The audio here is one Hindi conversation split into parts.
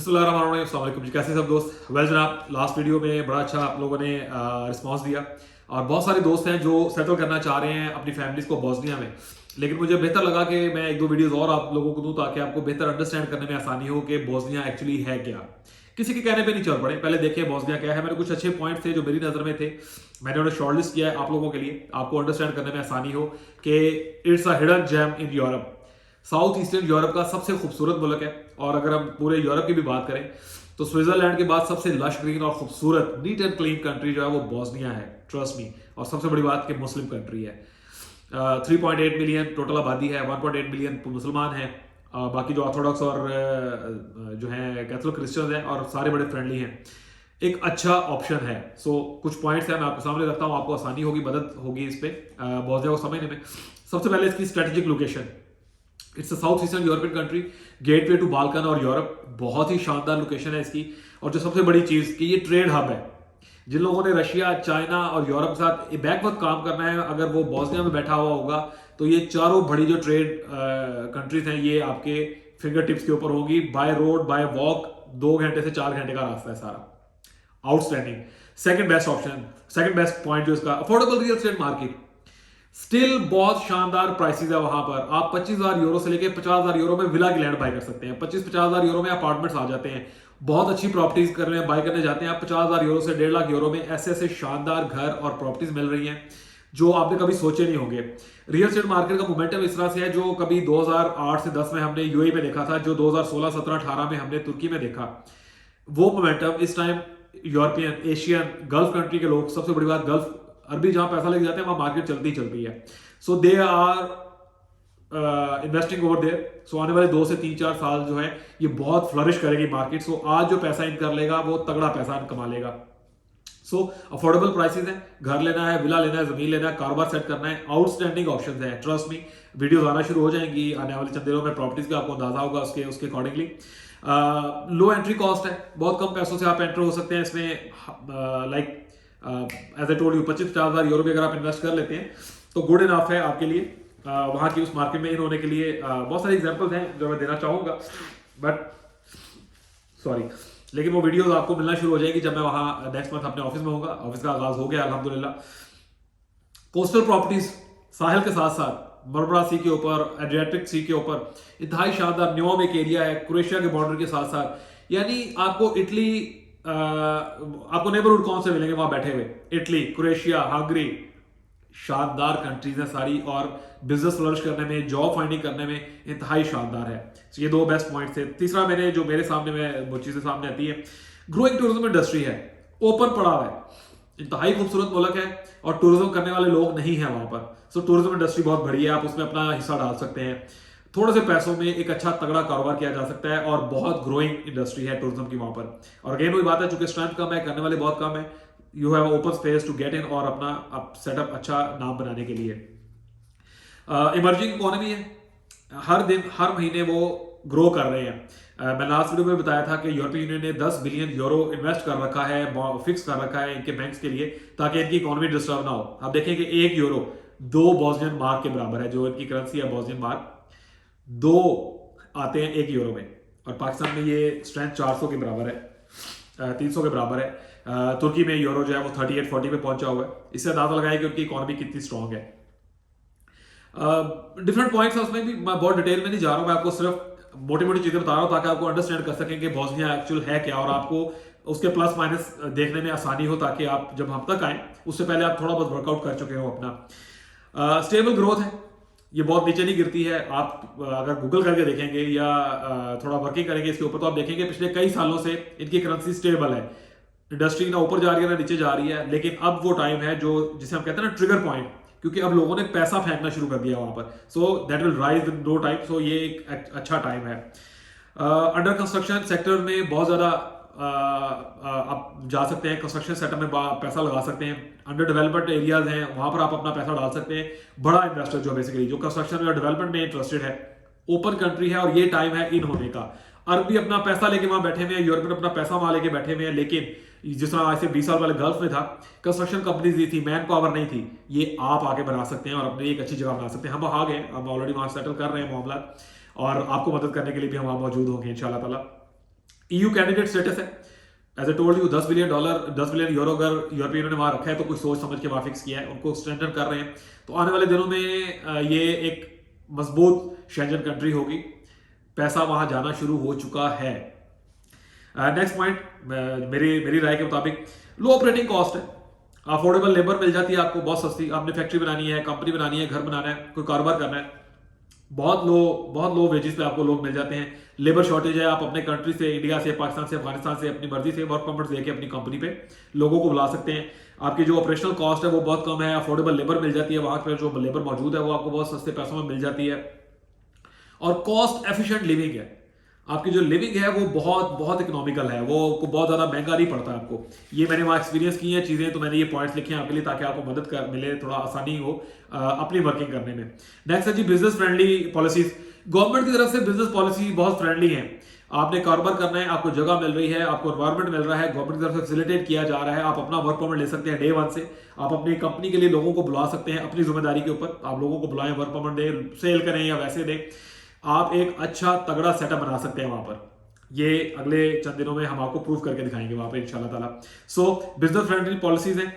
बिस्मिल्लाहिर्रहमानिर्रहीम, अस्सलाम वालेकुम जी। कैसे सब दोस्त? वेल जनाब, लास्ट वीडियो में बड़ा अच्छा आप लोगों ने रिस्पांस दिया और बहुत सारे दोस्त हैं जो सेटल करना चाह रहे हैं अपनी फैमिलीज को बॉस्निया में। लेकिन मुझे बेहतर लगा कि मैं एक दो वीडियोस और आप लोगों को दूं ताकि आपको बेहतर अंडरस्टैंड करने में आसानी हो कि बॉस्निया एक्चुअली है क्या। किसी के कहने पे नहीं चल पड़े, पहले देखिए बॉस्निया क्या है। मैंने कुछ अच्छे पॉइंट थे जो मेरी नज़र में थे, मैंने उन्हें शॉर्टलिस्ट किया है आप लोगों के लिए, आपको अंडरस्टैंड करने में आसानी हो कि it's a hidden gem in Europe. South eastern Europe का सबसे खूबसूरत मुल्क है और अगर हम पूरे यूरोप की भी बात करें तो स्विट्जरलैंड के बाद सबसे लश ग्रीन और खूबसूरत नीट एंड क्लीन कंट्री जो है वो बॉस्निया है, ट्रस्ट मी। और सबसे बड़ी बात कि मुस्लिम कंट्री है। 3.8 मिलियन टोटल आबादी है, 1.8 मिलियन मुसलमान हैं, बाकी जो ऑर्थोडॉक्स और जो है कैथोलिक क्रिश्चियंस हैं और सारे बड़े फ्रेंडली हैं। एक अच्छा ऑप्शन है। सो कुछ पॉइंट्स हैं मैं आपके सामने रखता हूँ, आपको आसानी होगी, मदद होगी इस पे बॉस्निया को समझने में। सबसे पहले इसकी strategic location, it's a south eastern European country, gateway to Balkan और यूरोप। बहुत ही शानदार लोकेशन है इसकी। और जो सबसे बड़ी चीज कि ये ट्रेड हब है। जिन लोगों ने रशिया, चाइना और यूरोप के साथ बैकवर्ड काम करना है, अगर वो बॉस्निया में बैठा हुआ होगा तो ये चारों बड़ी जो ट्रेड कंट्रीज हैं ये आपके फिंगर टिप्स के ऊपर होगी। बाय रोड, बाय वॉक 2 घंटे से 4 घंटे का रास्ता है सारा। Outstanding. Second best option, second best point जो इसका, affordable real estate market. Still बहुत शानदार प्राइसेस है वहां पर। आप 25,000 यूरो से लेकर 50,000 यूरो में विला की लैंड बाय कर सकते हैं। 25-50,000 यूरो में अपार्टमेंट्स आ जाते हैं। बहुत अच्छी प्रॉपर्टीज करने बाय करने जाते हैं आप 50,000 यूरो से 1.5 लाख यूरो में ऐसे ऐसे शानदार घर और प्रॉपर्टीज मिल रही हैं जो आपने कभी सोचे नहीं होंगे। रियल एस्टेट मार्केट का मोमेंटम इस तरह से है जो कभी 2008 से 10 में हमने यूएई में देखा था, जो 2016, 17, 18 में हमने तुर्की में देखा। वो मोमेंटम इस time European, Asian, gulf country के लोग, सबसे बड़ी बात गल्फ अरबी जहां पैसा लेके जाते हैं वहां मार्केट चलती चलती है। So they are investing over there. So आने वाले 2 से 3-4 साल जो है ये बहुत फ्लरिश करेगी मार्केट। सो आज जो पैसा इन कर लेगा वो तगड़ा पैसा कमा लेगा। सो अफोर्डेबल प्राइसेस हैं, घर लेना है, विला लेना है, जमीन लेना है, कारोबार सेट करना है, आउटस्टैंडिंग ऑप्शंस हैं। ट्रस्ट मी, वीडियोस आना शुरू हो जाएंगी आने वाले चंद दिनों में प्रॉपर्टीज का, आपको अंदाजा होगा उसके अकॉर्डिंगली। लो एंट्री कॉस्ट है, बहुत कम पैसों से आप एंटर हो सकते हैं इसमें। Like as I told you, 25-50,000 euro भी अगर आप इन्वेस्ट कर लेते हैं तो गुड इनफ है आपके लिए वहां की उस मार्केट में इन होने के लिए। बहुत सारे एग्जांपल्स हैं जो मैं देना चाहूंगा, बट सॉरी, लेकिन वो वीडियोस आपको मिलना शुरू हो जाएगी जब मैं वहां नेक्स्ट मंथ अपने ऑफिस में होगा। ऑफिस का आगाज हो गया अल्हम्दुलिल्लाह। कोस्टल प्रॉपर्टीज साहिल के साथ साथ मरमरा सी के ऊपर, एड्रियाटिक सी के ऊपर, इंतहाई शानदार न्योम एक एरिया है क्रोएशिया के बॉर्डर के साथ साथ। यानी आपको इटली, आपको नेबरहुड कौन से मिलेंगे वहां बैठे हुए? इटली, क्रोएशिया, हंगरी, शानदार कंट्रीज हैं सारी और बिजनेस फ्लरिश करने में, जॉब फाइंडिंग करने में इंतहाई शानदार है। तो ये 2 बेस्ट पॉइंट थे। तीसरा मैंने जो मेरे सामने में वो चीजें सामने आती है, ग्रोइंग टूरिज्म इंडस्ट्री है, ओपन पड़ा हुआ है, इंतहाई खूबसूरत मुल्क है और टूरिज्म करने वाले लोग नहीं है वहां पर। सो टूरिज्म इंडस्ट्री बहुत बढ़िया है, आप उसमें अपना हिस्सा डाल सकते हैं। थोड़े से पैसों में एक अच्छा तगड़ा कारोबार किया जा सकता है और बहुत ग्रोइंग इंडस्ट्री है टूरिज्म की वहां पर। और अगेन वही बात है, चूंकि स्ट्रेंथ कम है, करने वाले बहुत कम है, you have open space to get in और अपना सेटअप अच्छा नाम बनाने के लिए। इमर्जिंग इकोनॉमी है, हर दिन हर महीने वो ग्रो कर रहे हैं। मैं लास्ट वीडियो में बताया था कि यूरोपियन यूनियन ने 10 बिलियन यूरो इन्वेस्ट कर रखा है, फिक्स कर रखा है इनके बैंक्स के लिए ताकि इनकी इकोनॉमी डिस्टर्ब ना हो। आप देखें कि 1 यूरो 2 बॉस्नियन मार्क के बराबर है, जो इनकी करेंसी है बॉस्नियन मार्क। 2 आते हैं 1 यूरो में और पाकिस्तान में ये स्ट्रेंथ 400 के बराबर है, 300 के बराबर है। तुर्की में यूरो जो है वो 38-40 पे पहुंचा हुआ है। इससे अंदाजा लगाया कि उनकी इकोनॉमी कितनी स्ट्रांग है। डिफरेंट पॉइंट्स है उसमें भी, मैं बहुत डिटेल में नहीं जा रहा हूं, मैं आपको सिर्फ मोटी मोटी चीजें बता रहा हूं ताकि आपको अंडरस्टैंड कर सकें कि बॉस्निया एक्चुअल है क्या और आपको उसके प्लस माइनस देखने में आसानी हो, ताकि आप जब हम तक आए उससे पहले आप थोड़ा बहुत वर्कआउट कर चुके हो अपना। स्टेबल ग्रोथ है, ये बहुत नीचे नहीं गिरती है। आप अगर गूगल करके देखेंगे या थोड़ा वर्किंग करेंगे इसके ऊपर तो आप देखेंगे पिछले कई सालों से इनकी करेंसी स्टेबल है। इंडस्ट्री ना ऊपर जा रही है ना नीचे जा रही है, लेकिन अब वो टाइम है जो जिसे हम कहते हैं ना ट्रिगर पॉइंट, क्योंकि अब लोगों ने पैसा फेंकना शुरू कर दिया वहां पर। So that will rise in no time. So ये एक अच्छा टाइम है। अंडर कंस्ट्रक्शन सेक्टर में बहुत ज्यादा आप जा सकते हैं, कंस्ट्रक्शन सेक्टर में पैसा लगा सकते हैं। अंडर डेवलपमेंट एरियाज हैं वहां पर आप अपना पैसा डाल सकते हैं। बड़ा इन्वेस्टर जो बेसिकली जो कंस्ट्रक्शन में और डेवलपमेंट में इंटरेस्टेड है, ओपन कंट्री है और ये टाइम है इन होने का। अरबी अपना पैसा लेके वहां बैठे हुए हैं, यूरोपियन अपना पैसा वहां लेके बैठे हुए हैं, लेकिन जिस तरह आज से 20 साल पहले गल्फ में था, कंस्ट्रक्शन कंपनीज नहीं थी, मैन पावर नहीं थी, ये आप आके बना सकते हैं और अपनी एक अच्छी जगह बना सकते हैं। हम आ गए, हम ऑलरेडी वहां सेटल कर रहे हैं मामला और आपको मदद करने के लिए भी हम वहां मौजूद होंगे इंशाल्लाह ताला। EU कैंडिडेट स्टेटस है। As I told you $10 billion 10 billion euro अगर यूरोपियन ने वहां रखा है तो कुछ सोच समझ के वहां फिक्स किया है, उनको स्ट्रेंथन कर रहे हैं। तो आने वाले दिनों में ये एक मजबूत शेंजन कंट्री होगी। पैसा वहां जाना शुरू हो चुका है। नेक्स्ट पॉइंट, मेरी राय के मुताबिक लो ऑपरेटिंग कॉस्ट है। अफोर्डेबल लेबर मिल जाती है आपको बहुत सस्ती। आपने फैक्ट्री बनानी है, कंपनी बनानी है, घर बनाना है, कोई कारोबार करना है, बहुत लो वेजेस पे आपको लोग मिल जाते हैं। लेबर शॉर्टेज है, आप अपने कंट्री से, इंडिया से, पाकिस्तान से, अफगानिस्तान से अपनी मर्जी से वर्क परमिट देके अपनी कंपनी पे लोगों को बुला सकते हैं। आपकी जो ऑपरेशनल कॉस्ट है वो बहुत कम है। अफोर्डेबल लेबर मिल जाती है, वहां पर जो लेबर मौजूद है वो आपको बहुत सस्ते पैसों में मिल जाती है। और कॉस्ट एफिशिएंट लिविंग है। आपकी जो लिविंग है वो बहुत इकोनॉमिकल है, वो बहुत ज्यादा महंगा नहीं पड़ता आपको। ये मैंने वहां एक्सपीरियंस की है चीजें, तो मैंने ये पॉइंट्स लिखे हैं आपके लिए ताकि आपको मदद कर मिले, थोड़ा आसानी हो अपनी वर्किंग करने में। नेक्स्ट है जी बिजनेस फ्रेंडली पॉलिसीज। गवर्नमेंट की तरफ से बिजनेस पॉलिसी बहुत फ्रेंडली है। आपने कारोबार करना है, आपको जगह मिल रही है, आपको एनवायरमेंट मिल रहा है, गवर्नमेंट की तरफ से फैसिलिटेट किया जा रहा है। आप अपना वर्क परमिट ले सकते हैं डे 1 से। आप अपनी कंपनी के लिए लोगों को बुला सकते हैं अपनी जिम्मेदारी के ऊपर। आप लोगों को बुलाएं, वर्क परमिट दें, सेल करें या वैसे दें। आप एक अच्छा तगड़ा सेटअप बना सकते हैं वहां पर। ये अगले चंद दिनों में हम आपको प्रूव करके दिखाएंगे वहां पर इंशाल्लाह ताला। सो बिजनेस फ्रेंडली पॉलिसीज हैं।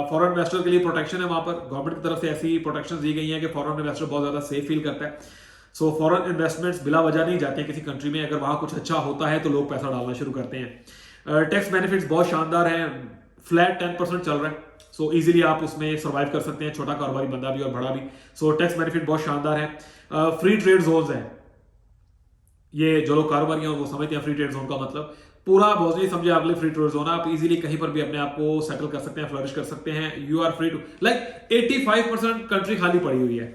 फॉरेन इन्वेस्टर के लिए प्रोटेक्शन है वहां पर। गवर्नमेंट की तरफ से ऐसी प्रोटेक्शन दी गई है कि फॉरेन इन्वेस्टर बहुत ज्यादा सेफ फील करता है। सो फॉरेन इन्वेस्टमेंट्स बिला वजह नहीं जाते हैं किसी कंट्री में। अगर वहां कुछ अच्छा होता है तो लोग पैसा डालना शुरू करते हैं। टैक्स बेनिफिट्स बहुत शानदार हैं। फ्लैट 10% चल रहा है। सो इजीली आप उसमें सर्वाइव कर सकते हैं, छोटा कारोबारी बंदा भी और बड़ा भी। सो टैक्स बेनिफिट बहुत शानदार है। फ्री ट्रेड जोन्स है। ये जो लोग कारोबारी हैं वो समझते हैं फ्री ट्रेड जोन का मतलब। पूरा बहुत नहीं समझे आप फ्री ट्रेड जोन। आप इजीली कहीं पर भी अपने आप को सेटल कर सकते हैं, फ्लरिश कर सकते हैं। You are free to, like 85% country खाली पड़ी हुई है।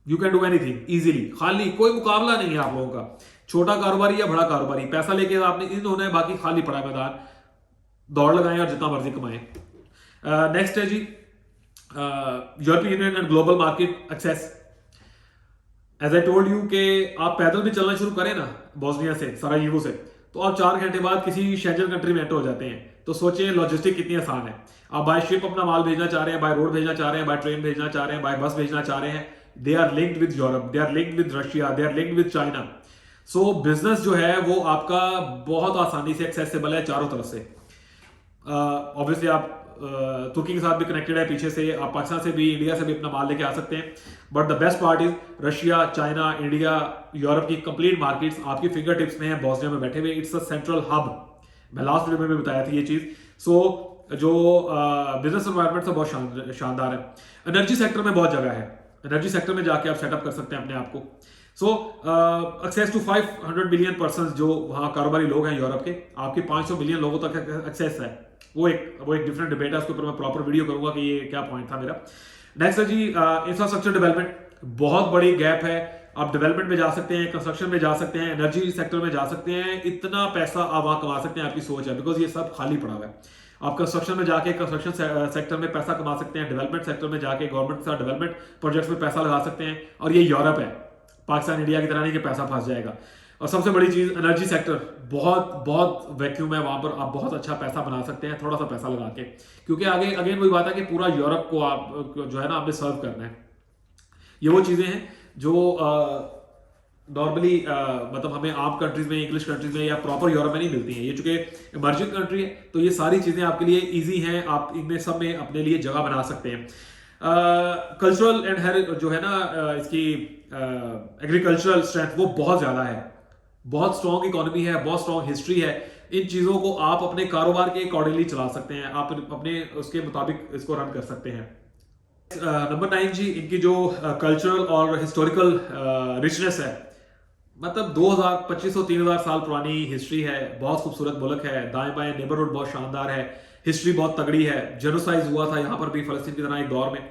You can do anything easily, खाली, कोई मुकाबला नहीं है आप लोगों का। छोटा कारोबारी या बड़ा कारोबारी, पैसा लेके आपने इन होना है, बाकी खाली पड़ा मैदान। दौड़ लगाएं और जितना मर्जी कमाएं। नेक्स्ट है जी European union and global market access. As I told you कि आप पैदल भी चलना शुरू करें ना बोस्निया से, सरायेवो से, तो आप 4 घंटे बाद किसी शेंजन कंट्री में एंटर हो जाते हैं। तो सोचिए लॉजिस्टिक कितनी आसान है। आप बाय शिप अपना माल भेजना चाह रहे हैं, बाय रोड भेजना चाह रहे हैं, बाय ट्रेन भेजना चाह रहे हैं, बाय बस भेजना चाह रहे हैं। They are linked with Europe, they are linked with Russia, they are linked with China. So business जो है वो आपका बहुत आसानी से एक्सेसिबल है चारों तरफ से। ऑब्वियसली आप तुर्की के साथ भी कनेक्टेड है पीछे से। आप पाकिस्तान से भी, इंडिया से भी अपना माल लेके आ सकते हैं। But the best part is Russia, China, India, Europe की कंप्लीट मार्केट्स आपकी फिंगर टिप्स में है, बोस्निया में बैठे हुए। It's a central hub. मैं लास्ट वीडियो में भी बताया था ये चीज। सो जो बिजनेस एनवायरनमेंट है बहुत शानदार है। एनर्जी सेक्टर में बहुत जगह है। एनर्जी सेक्टर में जाके आप सेटअप कर सकते हैं अपने आप को। सो एक्सेस टू 500 मिलियन पर्सन जो वहाँ कारोबारी लोग हैं यूरोप के, आपके 500 मिलियन लोगों तक एक्सेस है। वो एक डिफरेंट डिबेट है, उसके ऊपर मैं प्रॉपर वीडियो करूंगा कि ये क्या पॉइंट था मेरा। नेक्स्ट है जी इंफ्रास्ट्रक्चर डेवलपमेंट। बहुत बड़ी गैप है। आप डेवलपमेंट में जा सकते हैं, कंस्ट्रक्शन में जा सकते हैं, एनर्जी सेक्टर में जा सकते हैं। इतना पैसा आप वहां कमा सकते हैं, आपकी सोच है, बिकॉज ये सब खाली पड़ा हुआ है। आप कंस्ट्रक्शन में जाके कंस्ट्रक्शन सेक्टर में पैसा कमा सकते हैं, डेवलपमेंट सेक्टर में जाके गवर्नमेंट के साथ डेवलपमेंट प्रोजेक्ट्स में पैसा लगा सकते हैं। और ये यूरोप है, पाकिस्तान इंडिया की तरह नहीं कि पैसा फंस जाएगा। और सबसे बड़ी चीज एनर्जी सेक्टर, बहुत वैक्यूम है वहां पर। आप बहुत अच्छा पैसा बना सकते हैं थोड़ा सा पैसा लगा के, क्योंकि आगे अगेन वही बात है कि पूरा यूरोप को आप जो है ना आपने सर्व करना है। ये वो चीजें हैं जो नॉर्मली मतलब हमें आम कंट्रीज में, इंग्लिश कंट्रीज में या प्रॉपर यूरोप में नहीं मिलती हैं। ये चूंकि इमर्जिंग कंट्री है तो ये सारी चीजें आपके लिए ईजी हैं। आप इनमें सब में अपने लिए जगह बना सकते हैं। कल्चरल एंड जो है ना इसकी एग्रीकल्चरल स्ट्रेंथ वो बहुत ज्यादा है। बहुत स्ट्रॉन्ग इकोनॉमी है, बहुत स्ट्रॉन्ग हिस्ट्री है। इन चीजों को आप अपने कारोबार के अकॉर्डिंगली चला सकते हैं। आप अपने उसके मुताबिक इसको रन कर सकते हैं। नंबर 9 जी, इनकी जो कल्चरल और हिस्टोरिकल रिचनेस है। मतलब 2500-3000 साल पुरानी हिस्ट्री है। बहुत खूबसूरत मुल्क है। दाएं बाएं नेबरहुड बहुत शानदार है। हिस्ट्री बहुत तगड़ी है। जेनोसाइड हुआ था यहाँ पर भी फलस्तीन की तरह एक दौर में।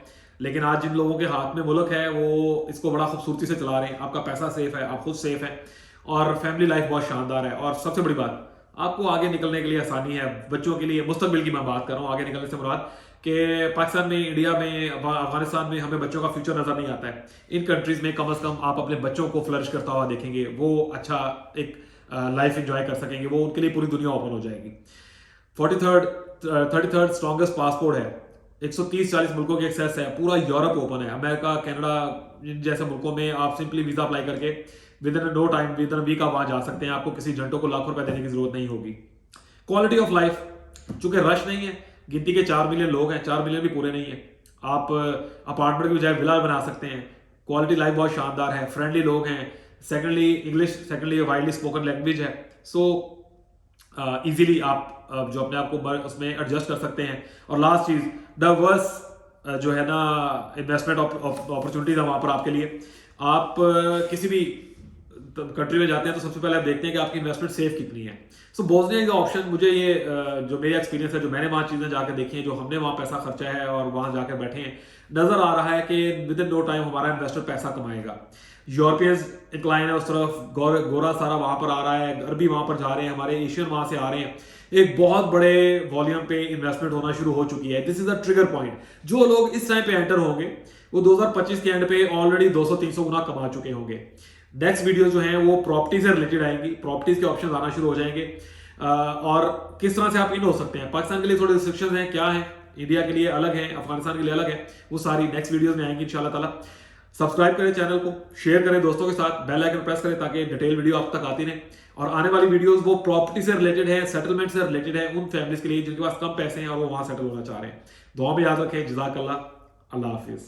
लेकिन आज जिन लोगों के हाथ में मुल्क है वो इसको बड़ा खूबसूरती से चला रहे हैं। आपका पैसा सेफ है, आप खुद सेफ है और फैमिली लाइफ बहुत शानदार है। और सबसे बड़ी बात, आपको आगे निकलने के लिए आसानी है। बच्चों के लिए मुस्तकबिल की मैं बात कर रहा हूँ, आगे निकलने से मुराद कि पाकिस्तान में, इंडिया में, अफगानिस्तान में हमें बच्चों का फ्यूचर नजर नहीं आता है। इन कंट्रीज में कम से कम आप अपने बच्चों को फ्लरिश करता हुआ देखेंगे। वो अच्छा एक लाइफ एंजॉय कर सकेंगे। वो उनके लिए पूरी दुनिया ओपन हो जाएगी। 33rd स्ट्रॉन्गेस्ट पासपोर्ट है। 130-40 मुल्कों की एक्सेस है, पूरा यूरोप ओपन है, अमेरिका, कनाडा, इन जैसे मुल्कों में आप सिंपली वीजा अप्लाई करके within no time, within week आप वहां जा सकते हैं। आपको किसी झंटों को लाखों रुपए देने की जरूरत नहीं होगी। क्वालिटी ऑफ लाइफ, चूंकि रश नहीं है, गिनती के 4 मिलियन लोग हैं, 4 मिलियन भी पूरे नहीं है, आप अपार्टमेंट की बजाय विला बना सकते हैं। क्वालिटी लाइफ बहुत शानदार है, फ्रेंडली लोग हैं, secondly English, secondly widely spoken language है। सो इजीली आप जो अपने आप को उसमें एडजस्ट कर सकते हैं। और लास्ट चीज, डाइवर्स जो है ना इन्वेस्टमेंट अपॉर्चुनिटीज है वहां पर आपके लिए। आप किसी भी कंट्री में जाते हैं तो सबसे पहले आप देखते हैं कि आपकी इन्वेस्टमेंट सेफ कितनी है। सो बोस्निया का ऑप्शन, मुझे ये जो मेरा एक्सपीरियंस है, जो मैंने वहाँ चीज़ें जाकर देखी हैं, जो हमने वहाँ पैसा खर्चा है और वहाँ जाकर बैठे हैं, नजर आ रहा है कि विद इन नो टाइम हमारा इन्वेस्टर पैसा कमाएगा। यूरोपियंस इंक्लाइन है उस तरफ, गोरा सारा वहाँ पर आ रहा है, अरबी वहाँ पर जा रहे हैं, हमारे एशियन वहाँ से आ रहे हैं। एक बहुत बड़े वॉल्यूम पे इन्वेस्टमेंट होना शुरू हो चुकी है। This is a trigger point. जो लोग इस टाइम पे एंटर होंगे वो 2025 के एंड पे ऑलरेडी 200-300 गुना कमा चुके होंगे। नेक्स्ट वीडियो जो है वो प्रॉपर्टी से रिलेटेड आएंगी, प्रॉपर्टीज के ऑप्शन आना शुरू हो जाएंगे और किस तरह से आप इन हो सकते हैं। पाकिस्तान के लिए थोड़े रिस्ट्रिक्शंस हैं, क्या है, इंडिया के लिए अलग है, अफगानिस्तान के लिए अलग है, वो सारी नेक्स्ट वीडियोस में आएंगी इंशाल्लाह ताला। सब्सक्राइब करें चैनल को, शेयर करें दोस्तों के साथ, बेल आइकन प्रेस करें ताकि डिटेल वीडियो आप तक आती रहे। और आने वाली वीडियोस वो प्रॉपर्टी से रिलेटेड है, सेटलमेंट से रिलेटेड है, उन फैमिलीज के लिए जिनके पास कम पैसे हैं और वो वहां सेटल होना चाह रहे हैं। दुआ में याद रखें। जज़ाकल्लाह, अल्लाह हाफिज।